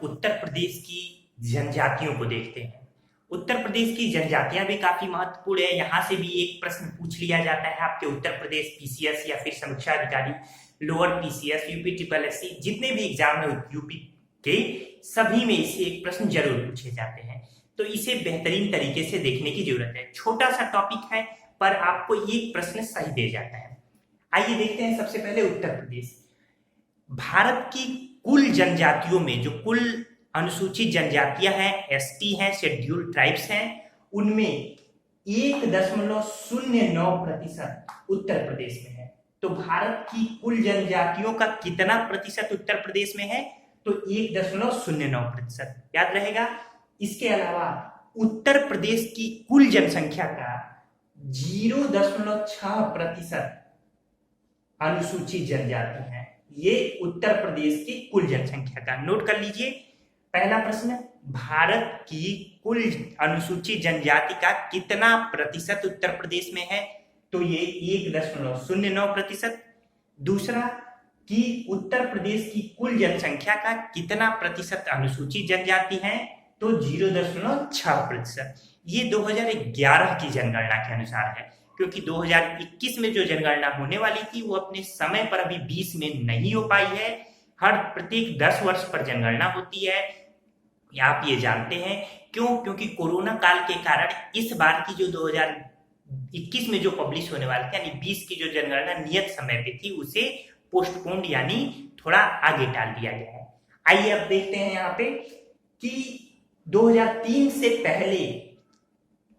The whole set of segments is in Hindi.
उत्तर प्रदेश की जनजातियों को देखते हैं। उत्तर प्रदेश की जनजातियां भी काफी महत्वपूर्ण है। यहाँ से भी एक प्रश्न पूछ लिया जाता है आपके उत्तर प्रदेश पीसीएस या फिर समीक्षा अधिकारी, lower PCS, UP triple SC, जितने भी एग्जाम है यूपी के, सभी में इसे एक प्रश्न जरूर पूछे जाते हैं। तो इसे बेहतरीन तरीके से देखने की जरूरत है। छोटा सा टॉपिक है पर आपको एक प्रश्न सही दे जाता है। आइए देखते हैं सबसे पहले उत्तर प्रदेश। भारत की कुल जनजातियों में जो कुल अनुसूचित जनजातियां हैं, एसटी हैं, शेड्यूल्ड ट्राइब्स हैं, उनमें 1.09% उत्तर प्रदेश में है। तो भारत की कुल जनजातियों का कितना प्रतिशत उत्तर प्रदेश में है? तो 1.09%, याद रहेगा। इसके अलावा उत्तर प्रदेश की कुल जनसंख्या का 0.6% अनुसूचित जनजाति है। ये उत्तर प्रदेश की कुल जनसंख्या का, नोट कर लीजिए। पहला प्रश्न, भारत की कुल अनुसूचित जनजाति का कितना प्रतिशत उत्तर प्रदेश में है? तो ये 1.09%। दूसरा, कि उत्तर प्रदेश की कुल जनसंख्या का कितना प्रतिशत अनुसूचित जनजाति है? तो 0.6%। ये 2011 की जनगणना के अनुसार है, क्योंकि 2021 में जो जनगणना होने वाली थी वो अपने समय पर अभी 20 में नहीं हो पाई है। हर प्रत्येक 10 वर्ष पर जनगणना होती है, आप ये जानते हैं। क्यों? क्योंकि कोरोना काल के कारण इस बार की जो 2021 में जो पब्लिश होने वाली थी, यानी 20 की जो जनगणना नियत समय पे थी, उसे पोस्टपोन्ड यानी थोड़ा आगे टाल दिया गया है। आइए अब देखते हैं यहाँ पे कि 2003 से पहले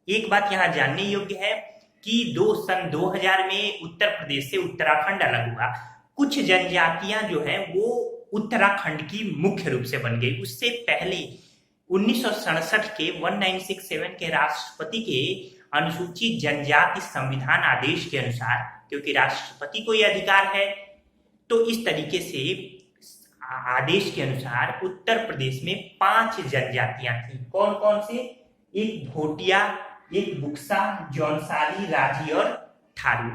एक बात यहाँ जानने योग्य है कि सन 2000 में उत्तर प्रदेश से उत्तराखंड अलग हुआ। कुछ जनजातियां जो हैं वो उत्तराखंड की मुख्य रूप से बन गई। उससे पहले 1967 के 1967 के राष्ट्रपति के अनुसूचित जनजाति संविधान आदेश के अनुसार, क्योंकि राष्ट्रपति को यह अधिकार है, तो इस तरीके से आदेश के अनुसार उत्तर प्रदेश में 5 जनजातियां थी। कौन कौन से? एक भोटिया, एक बुक्सा, जौनसारी, राजी और थारू।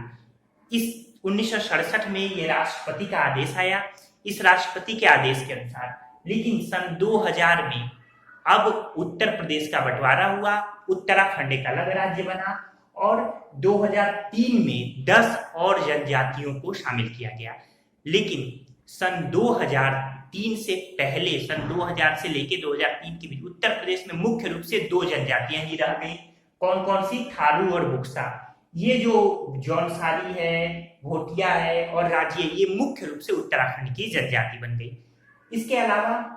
इस 1967 में ये राष्ट्रपति का आदेश आया। इस राष्ट्रपति के आदेश के अनुसार, लेकिन सन 2000 में अब उत्तर प्रदेश का बंटवारा हुआ, उत्तराखंड एक अलग राज्य बना और 2003 में 10 और जनजातियों को शामिल किया गया। लेकिन सन 2003 से पहले, सन 2000 से लेके 2003 के बीच उत्तर प्रदेश में मुख्य रूप से 2 जनजातियां ही रह गई। कौन कौन सी? थारू और बुक्सा। ये जो जौनसारी है, भोटिया है और राजी है, ये मुख्य रूप से उत्तराखंड की जनजाति बन गई। इसके अलावा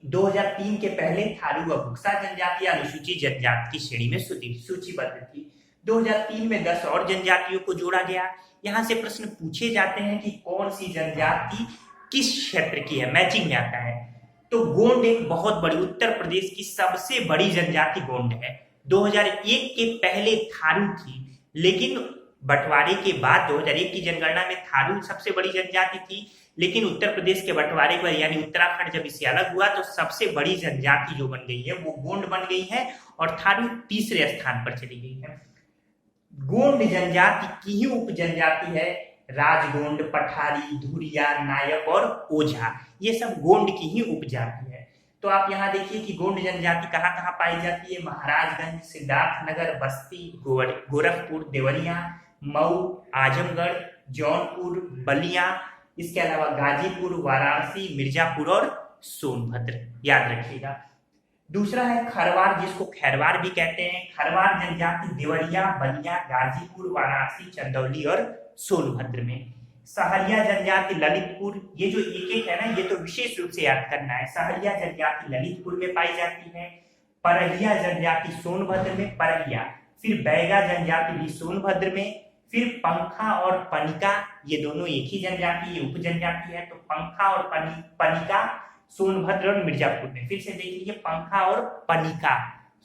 2003 के पहले थारू और बुक्सा जनजाति अनुसूचित जनजाति की श्रेणी में सूचीबद्ध थी। 2003 में 10 और जनजातियों को जोड़ा गया। यहाँ से प्रश्न पूछे जाते हैं कि कौन सी जनजाति किस क्षेत्र की है, मैचिंग में आता है। तो गोंड एक बहुत बड़ी, उत्तर प्रदेश की सबसे बड़ी जनजाति गोंड है। 2001 के पहले थारू थी, लेकिन बंटवारे के बाद 2001 की जनगणना में थारू सबसे बड़ी जनजाति थी, लेकिन उत्तर प्रदेश के बंटवारे पर यानी उत्तराखंड जब इससे अलग हुआ तो सबसे बड़ी जनजाति जो बन गई है वो गोंड बन गई है और थारू तीसरे स्थान पर चली गई है। गोंड जनजाति की ही उप जनजाति है राजगोंड, पठारी, धुरिया, नायक और ओझा। ये सब गोंड की ही उपजाति है। तो आप यहाँ देखिए कि गोंड जनजाति कहाँ कहाँ पाई जाती है? महाराजगंज, सिद्धार्थनगर, बस्ती, गोरखपुर, देवरिया, मऊ, आजमगढ़, जौनपुर, बलिया, इसके अलावा गाजीपुर, वाराणसी, मिर्जापुर और सोनभद्र, याद रखिएगा। दूसरा है खरवार, जिसको खैरवार भी कहते हैं। खरवार जनजाति देवरिया, बलिया, गाजीपुर, वाराणसी, चंदौली और सोनभद्र में। सहरिया जनजाति ललितपुर, ये जो एक है ना, ये तो विशेष रूप से याद करना है। सहरिया जनजाति ललितपुर में पाई जाती है। परहिया जनजाति सोनभद्र में, परहिया। फिर बैगा जनजाति भी सोनभद्र में। फिर पंखा और पनिका, ये दोनों एक ही जनजाति, ये उप जनजाति है। तो पंखा और पनिका सोनभद्र और मिर्जापुर में। फिर से देख लीजिए, पंखा और पनिका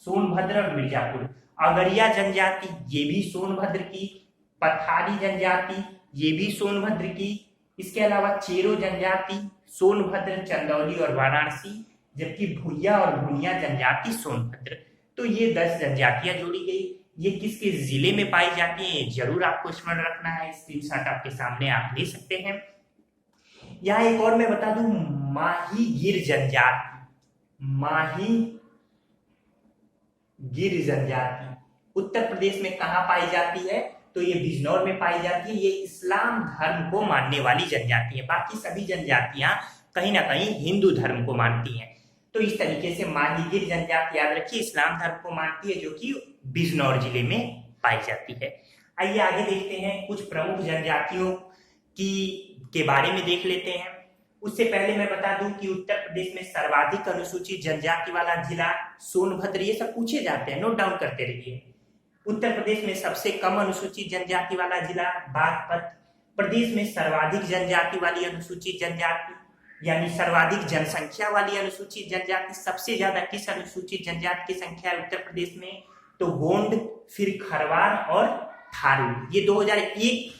सोनभद्र और मिर्जापुर। अगरिया जनजाति, ये भी सोनभद्र की। पथारी जनजाति, ये भी सोनभद्र की। इसके अलावा चेरो जनजाति सोनभद्र, चंदौली और वाराणसी, जबकि भुइया और भुनिया जनजाति सोनभद्र। तो ये 10 जनजातियां जोड़ी गई। ये किस किस जिले में पाई जाती है जरूर आपको स्मरण रखना है। स्क्रीनशॉट आपके सामने आप ले सकते हैं। यहाँ एक और मैं बता दूं, माहीगीर जनजाति, माहीगीर जनजाति उत्तर प्रदेश में कहाँ पाई जाती है? तो ये बिजनौर में पाई जाती है। ये इस्लाम धर्म को मानने वाली जनजाति है। बाकी सभी जनजातियां कहीं ना कहीं हिंदू धर्म को मानती हैं। तो इस तरीके से माहीगीर जनजाति याद रखिए इस्लाम धर्म को मानती है, जो कि बिजनौर जिले में पाई जाती है। आइए आगे देखते हैं, कुछ प्रमुख जनजातियों के बारे में देख लेते हैं। उससे पहले मैं बता दूं कि उत्तर प्रदेश में सर्वाधिक अनुसूचित जनजाति वाला जिला सोनभद्र, ये सब पूछे जाते हैं, नोट डाउन करते रहिए। उत्तर प्रदेश में सबसे कम अनुसूचित जनजाति वाला जिला बागपत। प्रदेश में सर्वाधिक जनजाति वाली अनुसूचित जनजाति यानी सर्वाधिक जनसंख्या वाली अनुसूचित जनजाति, सबसे ज्यादा किस अनुसूचित जनजाति की संख्या है उत्तर प्रदेश में? तो गोंड, फिर खरवार और थारू। ये 2001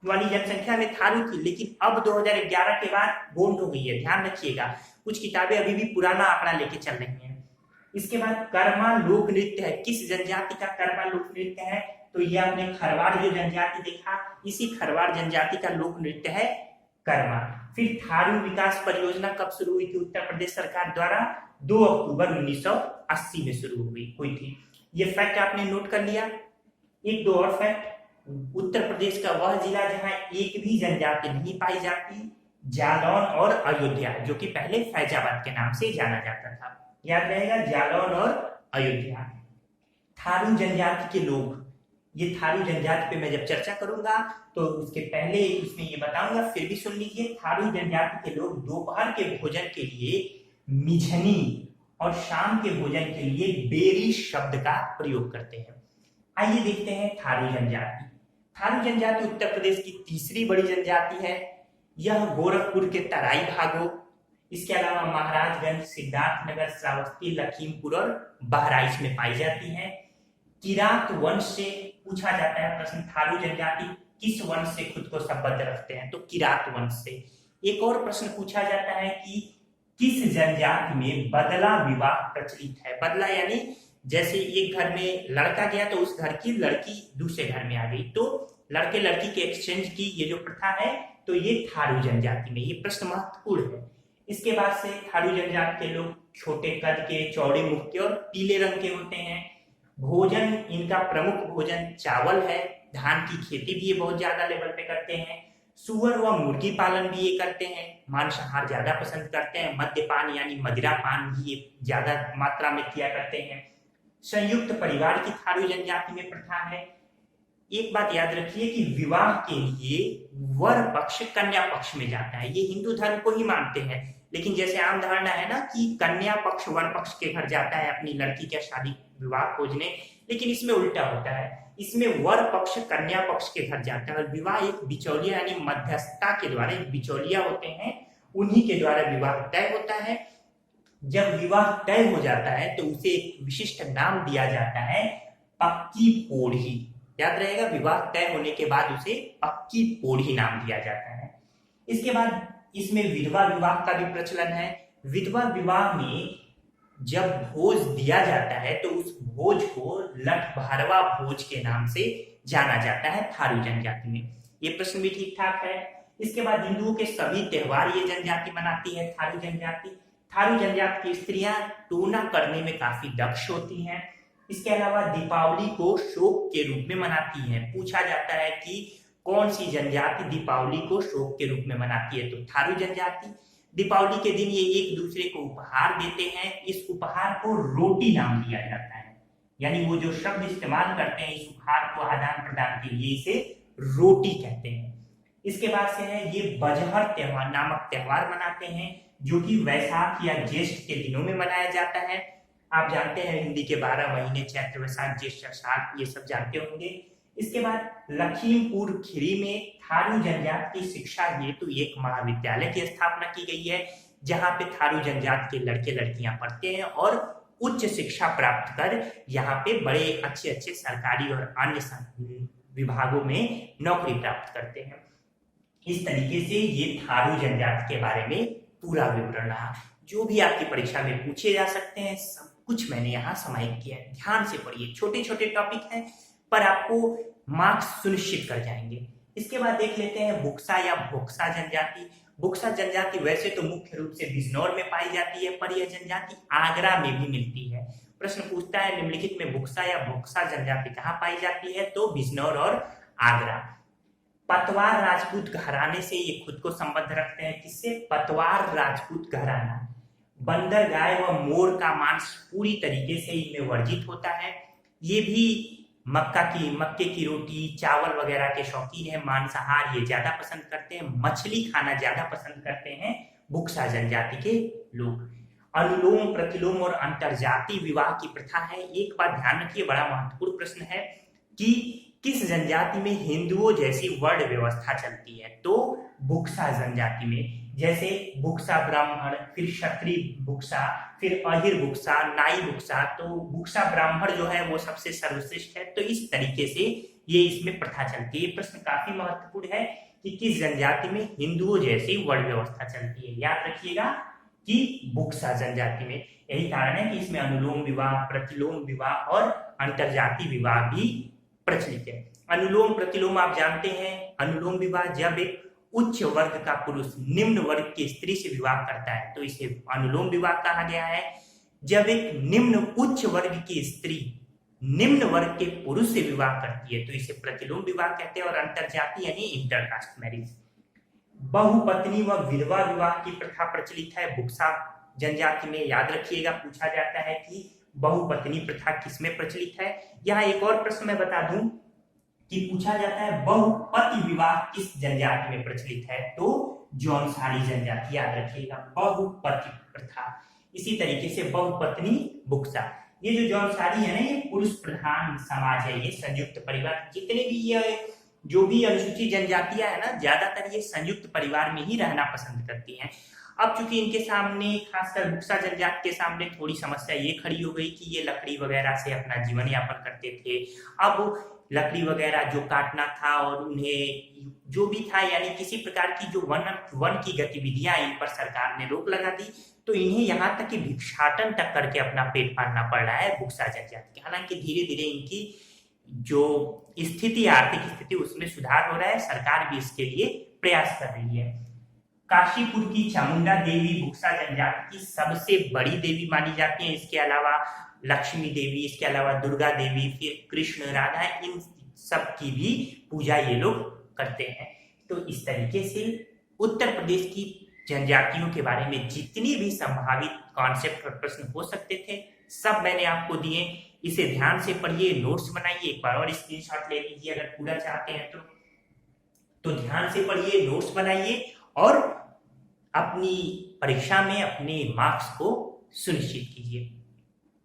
वाली जनसंख्या में थारू थी, लेकिन अब 2011 के बाद गोंड हो गई है, ध्यान रखिएगा। कुछ किताबें अभी भी पुराना आंकड़ा लेके चल रही हैं। इसके बाद कर्मा लोक नृत्य है, किस जनजाति का कर्मा लोक नृत्य है? तो ये आपने खरवार जो जनजाति देखा, इसी खरवार जनजाति का लोक नृत्य है कर्मा। फिर थारू विकास परियोजना कब शुरू हुई थी उत्तर प्रदेश सरकार द्वारा? 2 अक्टूबर 1980 में शुरू हुई थी। ये फैक्ट आपने नोट कर लिया। एक दो और फैक्ट, उत्तर प्रदेश का वह जिला जहां एक भी जनजाति नहीं पाई जाती, जालौन और अयोध्या, जो कि पहले फैजाबाद के नाम से जाना जाता था, याद रहेगा, जालौन और अयोध्या। थारू जनजाति के लोग, ये थारू जनजाति पे मैं जब चर्चा करूंगा तो उसके पहले इसमें ये बताऊंगा, फिर भी सुन लीजिए। थारू जनजाति के लोग दोपहर के भोजन के लिए मिझनी और शाम के भोजन के लिए बेरी शब्द का प्रयोग करते हैं। आइए देखते हैं थारू जनजाति। थारू जनजाति उत्तर प्रदेश की तीसरी बड़ी जनजाति है। यह गोरखपुर के तराई भागों, इसके अलावा महाराजगंज, सिद्धार्थनगर, श्रावस्ती, लखीमपुर और बहराइच में पाई जाती है। किरात वंश से पूछा जाता है प्रश्न, थारू जनजाति किस वंश से खुद को संबद्ध रखते हैं? तो किरात वंश से। एक और प्रश्न पूछा जाता है कि किस जनजाति में बदला विवाह प्रचलित है? बदला यानी जैसे एक घर में लड़का गया तो उस घर की लड़की दूसरे घर में आ गई, तो लड़के लड़की के एक्सचेंज की ये जो प्रथा है, तो ये थारू जनजाति में। ये प्रश्न महत्वपूर्ण है। इसके बाद से थारू जनजाति के लोग छोटे कद के, चौड़े मुख के और पीले रंग के होते हैं। भोजन, इनका प्रमुख भोजन चावल है। धान की खेती भी ये बहुत ज्यादा लेवल पे करते हैं। सुअर व मुर्गी पालन भी ये करते हैं। मांसाहार ज्यादा पसंद करते हैं। मद्यपान यानी मदिरा पान भी ये ज्यादा मात्रा में किया करते हैं। संयुक्त परिवार की थारू जनजाति में प्रथा है। एक बात याद रखिए कि विवाह के लिए वर पक्ष कन्या पक्ष में जाता है। ये हिंदू धर्म को ही मानते हैं, लेकिन जैसे आम धारणा है ना कि कन्या पक्ष वर पक्ष के घर जाता है अपनी लड़की का शादी विवाह खोजने, लेकिन इसमें उल्टा होता है। इसमें वर पक्ष कन्या पक्ष के घर जाता है और विवाह एक बिचौलिया यानी मध्यस्थता के द्वारा, एक बिचौलिया होते हैं, उन्हीं के द्वारा विवाह तय होता है। जब विवाह तय हो जाता है तो उसे एक विशिष्ट नाम दिया जाता है, पक्की पोढ़ी। याद रहेगा, विवाह तय होने के बाद उसे पक्की पोढ़ी नाम दिया जाता है। इसके बाद इसमें विधवा विवाह का भी प्रचलन है। विधवा विवाह में जब भोज दिया जाता है तो उस भोज को लठभरवा भोज के नाम से जाना जाता है थारू जनजाति में। ये प्रश्न भी ठीक ठाक है। इसके बाद हिंदुओं के सभी त्योहार ये जनजाति मनाती है, थारू जनजाति। थारू जनजाति की स्त्रियां टोना करने में काफी दक्ष होती हैं। इसके अलावा दीपावली को शोक के रूप में मनाती हैं। पूछा जाता है कि कौन सी जनजाति दीपावली को शोक के रूप में मनाती है? तो थारू जनजाति। दीपावली के दिन ये एक दूसरे को उपहार देते हैं। इस उपहार को रोटी नाम दिया जाता है, यानी वो जो शब्द इस्तेमाल करते हैं इस उपहार को आदान प्रदान के लिए, इसे रोटी कहते हैं। इसके बाद से है ये बजहर त्योहार नामक त्योहार मनाते हैं, जो कि वैशाख या ज्येष्ठ के दिनों में मनाया जाता है। आप जानते हैं हिंदी के 12 महीने, चैत्र, वैशाख, ज्येष्ठ, आषाढ़, ये सब जानते होंगे। इसके बाद लखीमपुर खीरी में थारू जनजाति की शिक्षा हेतु एक महाविद्यालय की स्थापना की गई है, जहां पे थारू जनजाति के लड़के लड़कियां पढ़ते हैं और उच्च शिक्षा प्राप्त कर यहाँ पे बड़े अच्छे अच्छे सरकारी और अन्य विभागों में नौकरी प्राप्त करते हैं। इस तरीके से ये थारू जनजाति के बारे में पूरा विवरण रहा। जो भी आपकी परीक्षा में पूछे जा सकते हैं सब कुछ मैंने यहाँ समाहित किया है। ध्यान से पढ़िए, छोटे छोटे टॉपिक हैं पर आपको मार्क्स सुनिश्चित कर जाएंगे। इसके बाद देख लेते हैं बुक्सा या भोक्सा जनजाति। बुक्सा जनजाति वैसे तो मुख्य रूप से बिजनौर में पाई जाती है, पर यह जनजाति आगरा में भी मिलती है। प्रश्न पूछता है निम्नलिखित में बुक्सा या बुक्सा जनजाति कहाँ पाई जाती है, तो बिजनौर और आगरा। पतवार राजपूत घराने से ये खुद को संबद्ध रखते हैं, किससे, पतवार राजपूत घराना। बंदर गाय व मोर का मांस पूरी तरीके से इनमें वर्जित होता है। ये भी मक्के की रोटी, चावल वगैरह के शौकीन है। मांसाहार ये ज्यादा पसंद करते हैं, मछली खाना ज्यादा पसंद करते हैं बुक्सा जनजाति के लोग। अनुलोम प्रतिलोम और अंतरजातीय विवाह की प्रथा है। एक बात ध्यान रखिए, बड़ा महत्वपूर्ण प्रश्न है कि किस जनजाति में हिंदुओं जैसी वर्ण व्यवस्था चलती है, तो बुक्सा जनजाति में। जैसे बुक्सा ब्राह्मण, फिर क्षत्रिय बुक्सा, फिर अहिर बुक्सा, नाई बुक्सा, तो बुक्सा ब्राह्मण जो है वो सबसे सर्वश्रेष्ठ है। तो इस तरीके से ये इसमें प्रथा चलती है। ये प्रश्न काफी महत्वपूर्ण है कि किस जनजाति में हिंदुओं जैसी वर्ण व्यवस्था चलती है। याद रखिएगा कि बुक्सा जनजाति में। यही कारण है कि इसमें अनुलोम विवाह, प्रतिलोम विवाह और अंतरजातीय विवाह भी प्रचलित है। अनुलोम प्रतिलोम आप जानते हैं, अनुलोम विवाह जब एक उच्च वर्ग का पुरुष निम्न वर्ग की स्त्री से विवाह करता है तो इसे अनुलोम विवाह कहा गया है। जब एक निम्न उच्च वर्ग की स्त्री निम्न वर्ग के पुरुष से विवाह करती है तो इसे प्रतिलोम विवाह कहते हैं। और अंतरजातीय यानी इंटरकास्ट मैरिज। बहुपत्नी व विधवा विवाह की प्रथा प्रचलित है बुक्सा जनजाति में। याद रखिएगा, पूछा जाता है कि बहुपत्नी प्रथा किसमें प्रचलित है। यहाँ एक और प्रश्न मैं बता दूं कि पूछा जाता है बहुपति विवाह किस जनजाति में प्रचलित है, तो जौनसारी जनजाति। याद रखिएगा, बहुपति प्रथा। इसी तरीके से बहुपत्नी बुक्सा। ये जो जौनसारी है ना, ये पुरुष प्रधान समाज है, ये संयुक्त परिवार। जितने भी ये जो भी अनुसूचित जनजातियां है ना, ज्यादातर ये संयुक्त परिवार में ही रहना पसंद करती हैं। अब चूंकि इनके सामने, खासकर बुक्सा जनजाति के सामने थोड़ी समस्या ये खड़ी हो गई कि ये लकड़ी वगैरह से अपना जीवन यापन करते थे। अब लकड़ी वगैरह जो काटना था और उन्हें जो भी था, यानी किसी प्रकार की जो वन की गतिविधियां, इन पर सरकार ने रोक लगा दी। तो इन्हें यहाँ तक कि भिक्षाटन तक करके अपना पेट पालना पड़ रहा है बुक्सा जनजाति। हालांकि धीरे धीरे इनकी जो स्थिति, आर्थिक स्थिति, उसमें सुधार हो रहा है। सरकार भी इसके लिए प्रयास कर रही है। काशीपुर की चामुंडा देवी बुक्सा जनजाति की सबसे बड़ी देवी मानी जाती है। इसके अलावा लक्ष्मी देवी, इसके अलावा दुर्गा देवी, फिर कृष्ण, राधा, इन सब की भी पूजा ये लोग करते हैं। तो इस तरीके से उत्तर प्रदेश की जनजातियों के बारे में जितनी भी संभावित कॉन्सेप्ट और प्रश्न हो सकते थे, सब मैंने आपको दिए। इसे ध्यान से पढ़िए, नोट्स बनाइए, एक बार और स्क्रीनशॉट ले लीजिए अगर पूरा चाहते हैं तो ध्यान से पढ़िए, नोट्स बनाइए और अपनी परीक्षा में अपने मार्क्स को सुनिश्चित कीजिए।